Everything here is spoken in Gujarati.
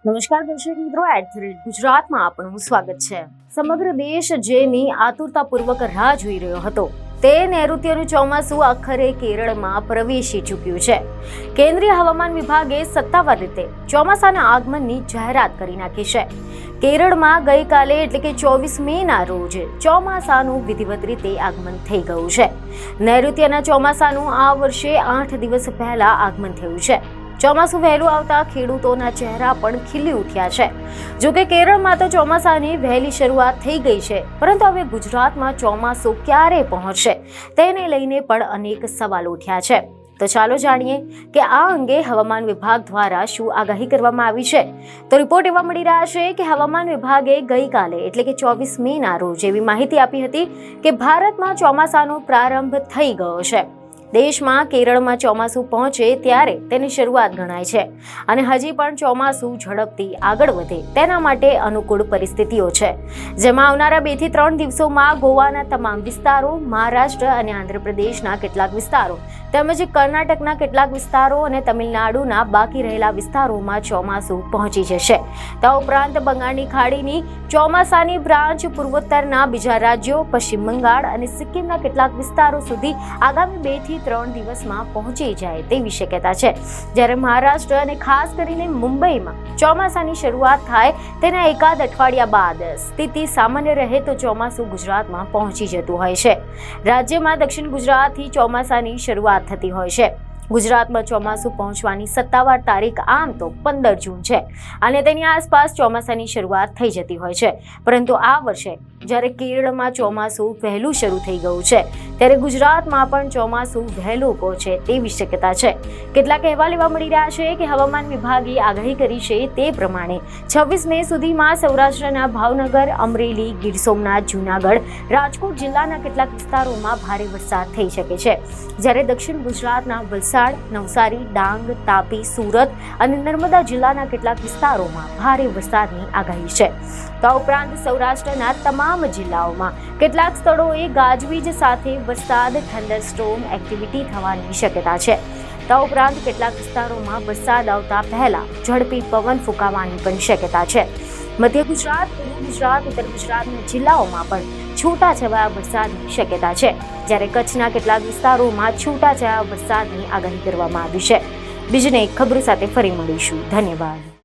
નમસ્કાર દર્શક મિત્રો, ગુજરાતમાં આપનું સ્વાગત છે। સમગ્ર દેશ જેની આતુરતાપૂર્વક રાહ જોઈ રહ્યો હતો તે નૈઋત્યનું ચોમાસું આખરે કેરળમાં પ્રવેશી ચૂક્યું છે। કેન્દ્રીય હવામાન વિભાગે સત્તાવાર રીતે ચોમાસાના આગમનની જાહેરાત કરી નાખી છે। કેરળમાં ગઈકાલે એટલે કે 24 મેના રોજ ચોમાસાનું વિધિવત રીતે આગમન થઈ ગયું છે। નૈઋત્યના ચોમાસાનું આ વર્ષે 8 દિવસ પહેલા આગમન થયું છે। ચોમાસું વહેલું આવતા ખેડૂતોના ચહેરા પણ ખીલી ઉઠ્યા છે। જોકે કેરળમાં તો ચોમાસાની વહેલી શરૂઆત થઈ ગઈ છે, પરંતુ હવે ગુજરાતમાં ચોમાસું ક્યારે પહોંચશે તેને લઈને પણ અનેક સવાલ ઉઠ્યા છે। તો ચાલો જાણીએ કે આ અંગે હવામાન વિભાગ દ્વારા શું આગાહી કરવામાં આવી છે। તો રિપોર્ટ એવા મળી રહ્યા છે કે હવામાન વિભાગે ગઈકાલે એટલે કે 24 મેના રોજ એવી માહિતી આપી હતી કે ભારતમાં ચોમાસાનો પ્રારંભ થઈ ગયો છે। દેશમાં કેરળમાં ચોમાસું પહોંચે ત્યારે તેની શરૂઆત ગણાય છે અને હજી પણ ચોમાસું ઝડપથી આગળ વધે તેના માટે અનુકૂળ પરિસ્થિતિઓ છે, જેમાં આવનારા 2 થી 3 દિવસોમાં ગોવાના તમામ વિસ્તારો, મહારાષ્ટ્ર અને આંધ્રપ્રદેશના કેટલાક વિસ્તારો તેમજ કર્ણાટકના કેટલાક વિસ્તારો અને તમિલનાડુના બાકી રહેલા વિસ્તારોમાં ચોમાસું પહોંચી જશે। તે ઉપરાંત બંગાળની ખાડીની ચોમાસાની બ્રાન્ચ પૂર્વોત્તરના બીજા રાજ્યો, પશ્ચિમ બંગાળ અને સિક્કિમના કેટલાક વિસ્તારો સુધી આગામી 2 થી 3 દિવસમાં પહોંચી જાય તેવી શક્યતા છે, જ્યારે મહારાષ્ટ્ર અને ખાસ કરીને મુંબઈમાં ચોમાસાની શરૂઆત થાય તેના એકાદ અઠવાડિયા બાદ સ્થિતિ સામાન્ય રહે તો ચોમાસું ગુજરાતમાં પહોંચી જતું હોય છે। રાજ્યમાં દક્ષિણ ગુજરાતથી ચોમાસાની શરૂઆત થતી હોય છે। ગુજરાતમાં ચોમાસું પહોંચવાની સત્તાવાર તારીખ આમ તો 15 જૂન છે અને તેની આસપાસ ચોમાસાની શરૂઆત થઈ જતી હોય છે, પરંતુ આ વર્ષે જ્યારે કેરળમાં ચોમાસું વહેલું શરૂ થઈ ગયું છે ત્યારે ગુજરાતમાં પણ ચોમાસું વહેલું પહોંચે તેવી શક્યતા છે। કેટલાક અહેવાલ એવા મળી રહ્યા છે કે હવામાન વિભાગે આગાહી કરી છે તે પ્રમાણે 26 મે સુધીમાં સૌરાષ્ટ્રના ભાવનગર, અમરેલી, ગીર સોમનાથ, જૂનાગઢ, રાજકોટ જિલ્લાના કેટલાક વિસ્તારોમાં ભારે વરસાદ થઈ શકે છે, જ્યારે દક્ષિણ ગુજરાતના વલસાડ, નવસારી, ડાંગ, તાપી, સુરત અને નર્મદા જિલ્લાના કેટલાક વિસ્તારોમાં ભારે વરસાદની આગાહી છે। તો ઉપરાંત સૌરાષ્ટ્રના તમામ જિલ્લાઓમાં કેટલાક સ્થળોએ ગાજવીજ સાથે વરસાદ, થંડરસ્ટોર્મ એક્ટિવિટી થવાની શક્યતા છે। તો ઉપરાંત કેટલાક વિસ્તારોમાં વરસાદ આવતા પહેલા ઝડપી પવન ફૂંકાવાની પણ શક્યતા છે। મધ્ય ગુજરાત, પૂર્વ ગુજરાત, ઉત્તર ગુજરાતના જિલ્લાઓમાં પણ છૂટાછવાયા વરસાદની શક્યતા છે, જ્યારે કચ્છના કેટલાક વિસ્તારોમાં છૂટાછવાયા વરસાદની આગાહી કરવામાં આવી છે। બીજને ખબરો સાથે ફરી મળીશું। ધન્યવાદ।